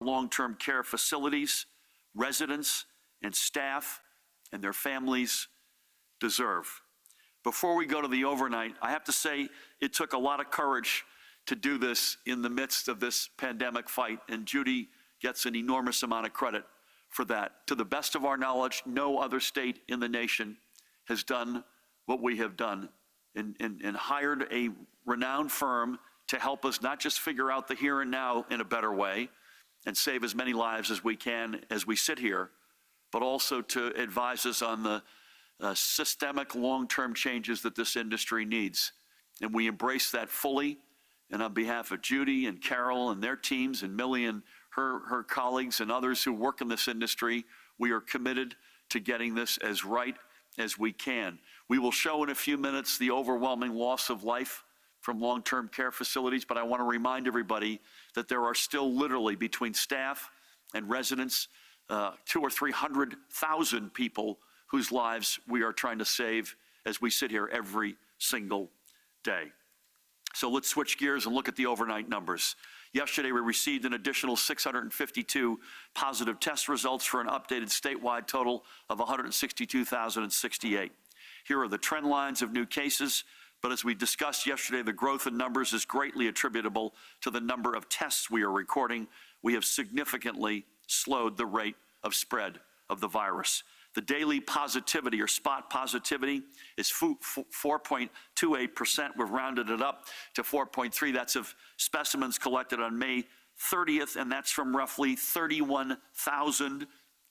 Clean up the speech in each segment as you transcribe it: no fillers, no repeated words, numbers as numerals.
long-term care facilities, residents, and staff and their families deserve. Before we go to the overnight, I have to say it took a lot of courage to do this in the midst of this pandemic fight, and Judy gets an enormous amount of credit for that. To the best of our knowledge, no other state in the nation has done what we have done and hired a renowned firm to help us not just figure out the here and now in a better way and save as many lives as we can as we sit here, but also to advise us on the systemic long-term changes that this industry needs. And we embrace that fully. And on behalf of Judy and Carol and their teams and Millie and her colleagues and others who work in this industry, we are committed to getting this as right as we can. We will show in a few minutes the overwhelming loss of life from long-term care facilities, but I want to remind everybody that there are still literally between staff and residents 200,000 or 300,000 people whose lives we are trying to save as we sit here every single day. So let's switch gears and look at the overnight numbers. Yesterday, we received an additional 652 positive test results for an updated statewide total of 162,068. Here are the trend lines of new cases, but as we discussed yesterday, the growth in numbers is greatly attributable to the number of tests we are recording. We have significantly slowed the rate of spread of the virus. The daily positivity or spot positivity is 4.28%. We've rounded it up to 4.3. That's of specimens collected on May 30th, and that's from roughly 31,000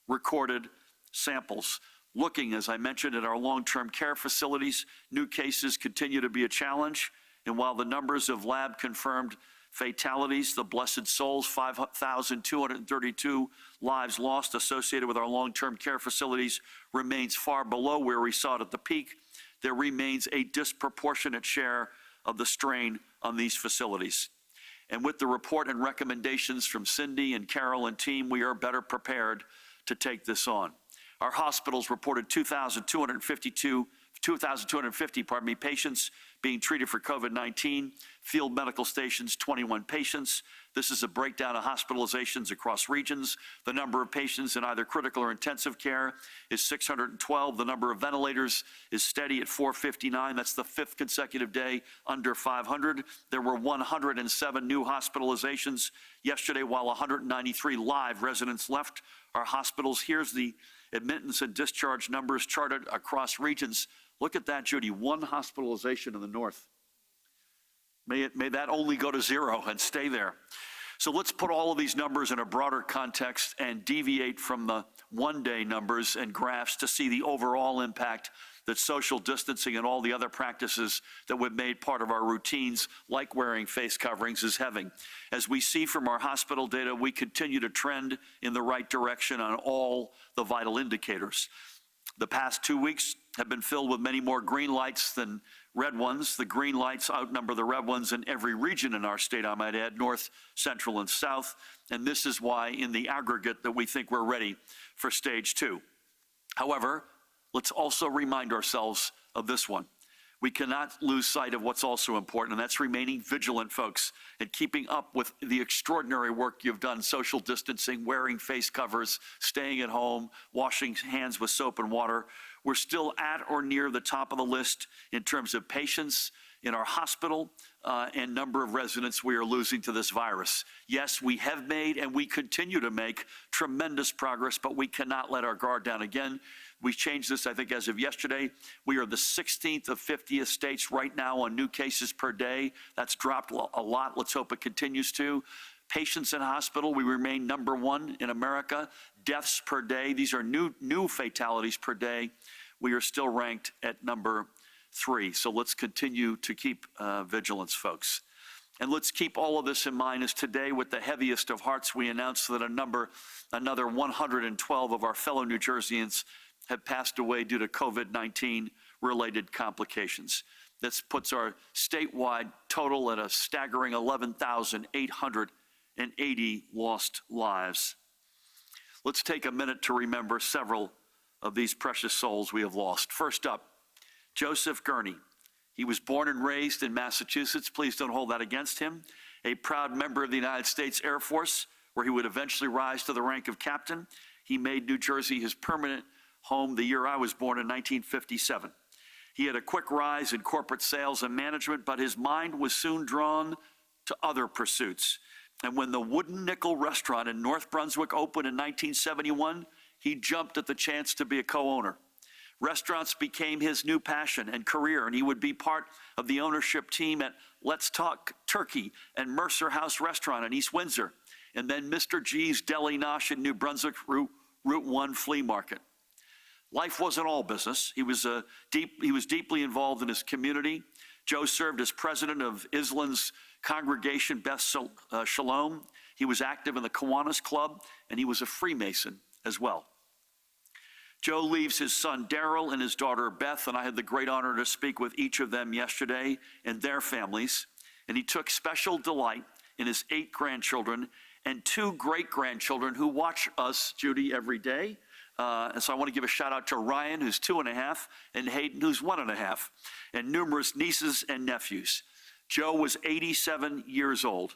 recorded samples. Looking, as I mentioned, at our long-term care facilities, new cases continue to be a challenge. And while the numbers of lab-confirmed fatalities, the blessed souls, 5,232 lives lost associated with our long-term care facilities, remains far below where we saw it at the peak, there remains a disproportionate share of the strain on these facilities. And with the report and recommendations from Cindy and Carol and team, we are better prepared to take this on. Our hospitals reported 2,250 patients being treated for COVID-19. Field medical stations, 21 patients. This is a breakdown of hospitalizations across regions. The number of patients in either critical or intensive care is 612. The number of ventilators is steady at 459. That's the 5th consecutive day under 500. There were 107 new hospitalizations yesterday, while 193 live residents left our hospitals. Here's the admittance and discharge numbers charted across regions. Look at that, Judy, 1 hospitalization in the north. May that only go to 0 and stay there. So let's put all of these numbers in a broader context and deviate from the one-day numbers and graphs to see the overall impact that social distancing and all the other practices that we've made part of our routines, like wearing face coverings, is having. As we see from our hospital data, we continue to trend in the right direction on all the vital indicators. The past 2 weeks have been filled with many more green lights than red ones. The green lights outnumber the red ones in every region in our state, I might add, north, central, and south. And this is why, in the aggregate, that we think we're ready for stage 2. However, let's also remind ourselves of this one. We cannot lose sight of what's also important, and that's remaining vigilant, folks, and keeping up with the extraordinary work you've done, social distancing, wearing face covers, staying at home, washing hands with soap and water. We're still at or near the top of the list in terms of patients in our hospital and number of residents we are losing to this virus. Yes, we have made and we continue to make tremendous progress, but we cannot let our guard down again. We changed this, I think, as of yesterday. We are the 16th of 50 states right now on new cases per day. That's dropped a lot. Let's hope it continues to. Patients in hospital, we remain number 1 in America. Deaths per day, these are new fatalities per day. We are still ranked at number 3. So let's continue to keep vigilance, folks. And let's keep all of this in mind as today, with the heaviest of hearts, we announce that another 112 of our fellow New Jerseyans have passed away due to COVID-19 related complications. This puts our statewide total at a staggering 11,880 lost lives. Let's take a minute to remember several of these precious souls we have lost. First up, Joseph Gurney. He was born and raised in Massachusetts. Please don't hold that against him. A proud member of the United States Air Force, where he would eventually rise to the rank of captain. He made New Jersey his permanent home the year I was born in 1957. He had a quick rise in corporate sales and management, but his mind was soon drawn to other pursuits. And when the Wooden Nickel restaurant in North Brunswick opened in 1971, he jumped at the chance to be a co-owner. Restaurants became his new passion and career, and he would be part of the ownership team at Let's Talk Turkey and Mercer House Restaurant in East Windsor, and then Mr. G's Deli Nosh in New Brunswick Route 1 Flea Market. Life wasn't all business. He was deeply involved in his community. Joe served as president of Island's congregation Beth Shalom. He was active in the Kiwanis Club, and he was a Freemason as well. Joe leaves his son Daryl and his daughter Beth, and I had the great honor to speak with each of them yesterday and their families. And he took special delight in his 8 grandchildren and 2 great-grandchildren who watch us, Judy, every day. And so I want to give a shout out to Ryan, who's 2.5, and Hayden, who's 1.5, and numerous nieces and nephews. Joe was 87 years old.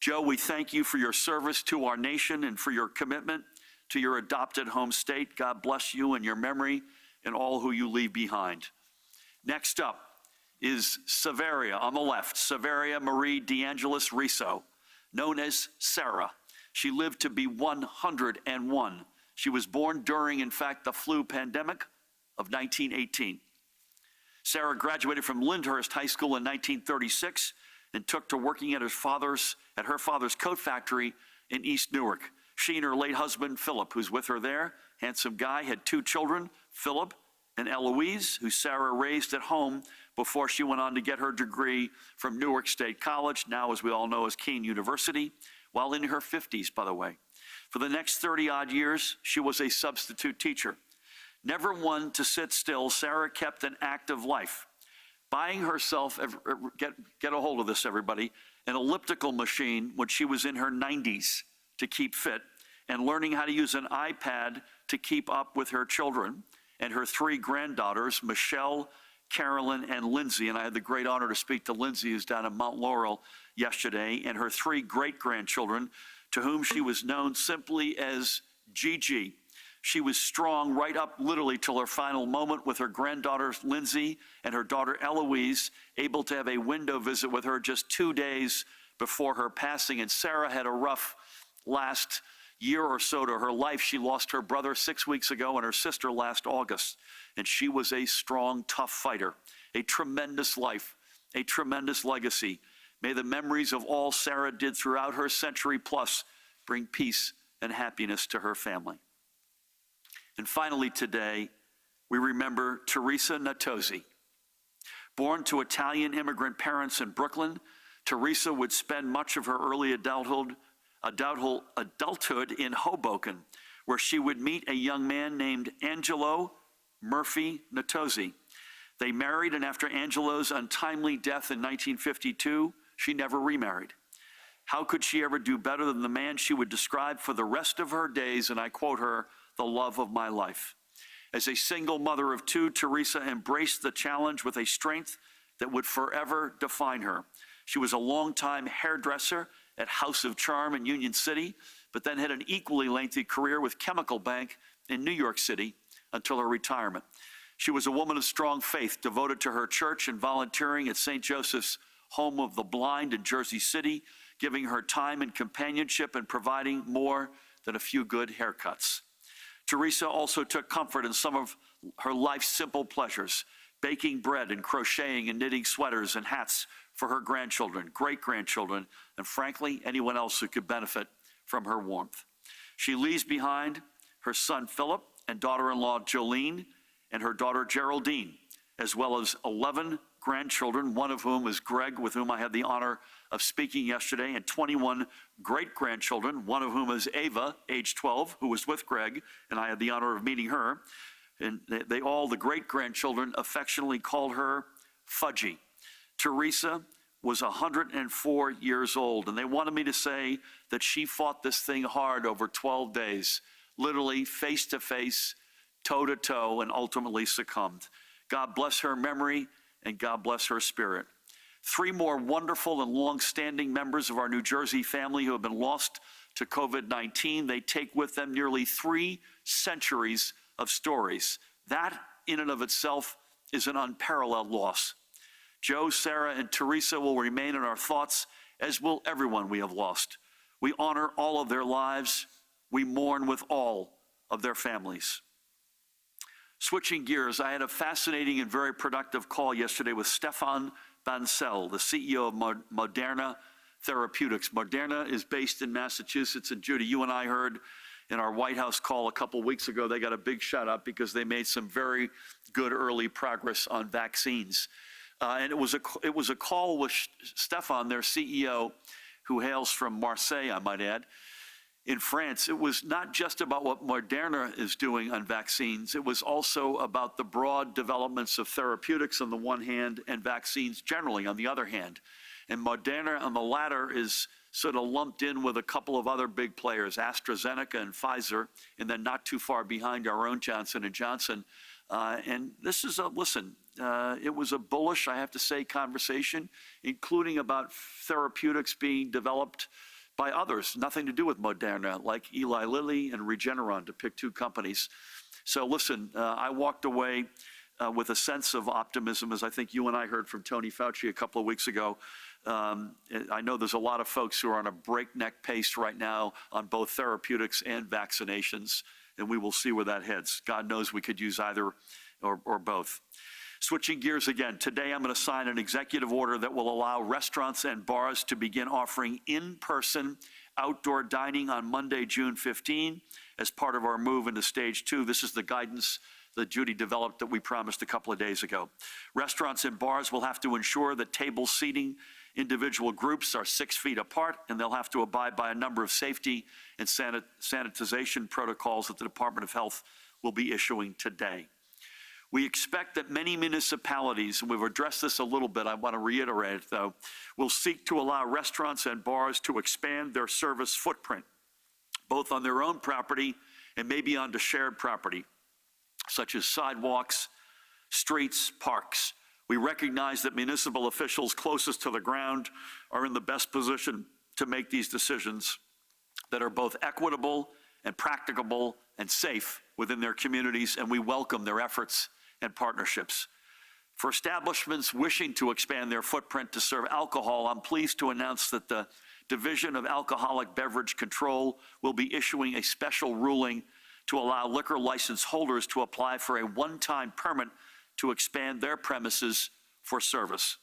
Joe, we thank you for your service to our nation and for your commitment to your adopted home state. God bless you and your memory and all who you leave behind. Next up is Severia on the left, Severia Marie DeAngelis Riso, known as Sarah. She lived to be 101. She was born during, in fact, the flu pandemic of 1918. Sarah graduated from Lyndhurst High School in 1936 and took to working at her father's coat factory in East Newark. She and her late husband, Philip, who's with her there, handsome guy, had 2 children, Philip and Eloise, who Sarah raised at home before she went on to get her degree from Newark State College, now as we all know as Kean University, while in her 50s, by the way. For the next 30-odd years, she was a substitute teacher. Never one to sit still, Sarah kept an active life, buying herself, get a hold of this, everybody, an elliptical machine when she was in her 90s to keep fit, and learning how to use an iPad to keep up with her children and her 3 granddaughters, Michelle, Carolyn, and Lindsay. And I had the great honor to speak to Lindsay, who's down in Mount Laurel yesterday, and her 3 great-grandchildren, to whom she was known simply as Gigi. She was strong right up literally till her final moment, with her granddaughter Lindsay and her daughter Eloise able to have a window visit with her just 2 days before her passing. And Sarah had a rough last year or so to her life. She lost her brother 6 weeks ago and her sister last August. And she was a strong, tough fighter, a tremendous life, a tremendous legacy. May the memories of all Sarah did throughout her century plus bring peace and happiness to her family. And finally today, we remember Teresa Natozzi. Born to Italian immigrant parents in Brooklyn, Teresa would spend much of her early adulthood in Hoboken, where she would meet a young man named Angelo Murphy Natozzi. They married, and after Angelo's untimely death in 1952, she never remarried. How could she ever do better than the man she would describe for the rest of her days, and I quote her, the love of my life. As a single mother of 2, Teresa embraced the challenge with a strength that would forever define her. She was a longtime hairdresser at House of Charm in Union City, but then had an equally lengthy career with Chemical Bank in New York City until her retirement. She was a woman of strong faith, devoted to her church and volunteering at St. Joseph's Home of the Blind in Jersey City, giving her time and companionship and providing more than a few good haircuts. Teresa also took comfort in some of her life's simple pleasures, baking bread and crocheting and knitting sweaters and hats for her grandchildren, great-grandchildren, and frankly, anyone else who could benefit from her warmth. She leaves behind her son Philip and daughter-in-law Jolene and her daughter Geraldine, as well as 11 grandchildren, one of whom is Greg, with whom I had the honor of speaking yesterday, and 21 great-grandchildren, one of whom is Ava, age 12, who was with Greg, and I had the honor of meeting her. And they all, the great-grandchildren, affectionately called her Fudgy. Teresa was 104 years old, and they wanted me to say that she fought this thing hard over 12 days, literally face-to-face, toe-to-toe, and ultimately succumbed. God bless her memory, and God bless her spirit. 3 more wonderful and long-standing members of our New Jersey family who have been lost to COVID-19, they take with them nearly 3 centuries of stories. That, in and of itself, is an unparalleled loss. Joe, Sarah, and Teresa will remain in our thoughts, as will everyone we have lost. We honor all of their lives. We mourn with all of their families. Switching gears, I had a fascinating and very productive call yesterday with Stefan Bancel, the CEO of Moderna Therapeutics. Moderna is based in Massachusetts, and Judy, you and I heard in our White House call a couple weeks ago, they got a big shout out because they made some very good early progress on vaccines. And it was a call with Stefan, their CEO, who hails from Marseille, I might add, in France. It was not just about what Moderna is doing on vaccines. It was also about the broad developments of therapeutics on the one hand and vaccines generally on the other hand. And Moderna on the latter is sort of lumped in with a couple of other big players, AstraZeneca and Pfizer, and then not too far behind our own Johnson & Johnson. And this is it was a bullish, I have to say, conversation, including about therapeutics being developed by others, nothing to do with Moderna, like Eli Lilly and Regeneron, to pick 2 companies. So listen, I walked away with a sense of optimism, as I think you and I heard from Tony Fauci a couple of weeks ago. I know there's a lot of folks who are on a breakneck pace right now on both therapeutics and vaccinations, and we will see where that heads. God knows we could use either or both. Switching gears again, today I'm going to sign an executive order that will allow restaurants and bars to begin offering in-person outdoor dining on Monday, June 15, as part of our move into stage 2. This is the guidance that Judy developed that we promised a couple of days ago. Restaurants and bars will have to ensure that table seating individual groups are 6 feet apart, and they'll have to abide by a number of safety and sanitization protocols that the Department of Health will be issuing today. We expect that many municipalities, and we've addressed this a little bit, I want to reiterate it though, will seek to allow restaurants and bars to expand their service footprint, both on their own property and maybe onto shared property, such as sidewalks, streets, parks. We recognize that municipal officials closest to the ground are in the best position to make these decisions that are both equitable and practicable and safe within their communities, and we welcome their efforts and partnerships. For establishments wishing to expand their footprint to serve alcohol, I'm pleased to announce that the Division of Alcoholic Beverage Control will be issuing a special ruling to allow liquor license holders to apply for a one-time permit to expand their premises for service.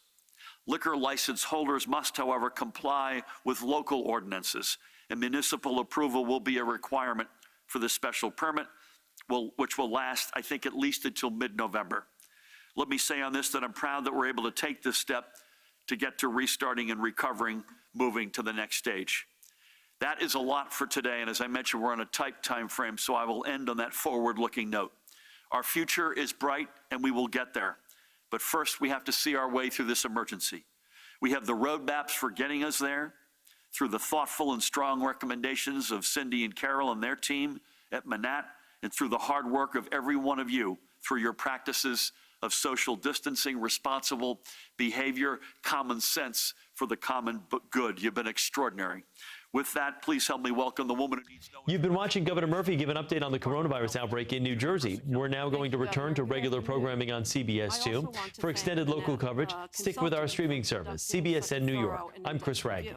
Liquor license holders must, however, comply with local ordinances, and municipal approval will be a requirement for the special permit, which will last, I think, at least until mid-November. Let me say on this that I'm proud that we're able to take this step to get to restarting and recovering, moving to the next stage. That is a lot for today, and as I mentioned, we're on a tight time frame, so I will end on that forward-looking note. Our future is bright, and we will get there. But first, we have to see our way through this emergency. We have the roadmaps for getting us there through the thoughtful and strong recommendations of Cindy and Carol and their team at Manat, and through the hard work of every one of you through your practices of social distancing, responsible behavior, common sense for the common good. You've been extraordinary. With that, please help me welcome the woman who needs no... You've been watching Governor Murphy give an update on the coronavirus outbreak in New Jersey. We're now going to return to regular programming on CBS 2. For extended local coverage, stick with our streaming service, CBSN New York. I'm Chris Raggi.